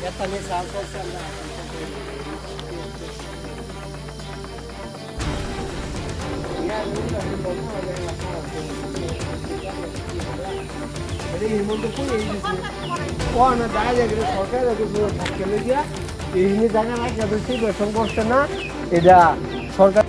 Esta mesa alta está la. এর মধ্যে পুরো এই দিচ্ছে ও না দাঁড়িয়ে গেলে সরকারের কিছু থাকতে গিয়া এই জায়গা না যাদের সেই বেতন করছে না এটা সরকার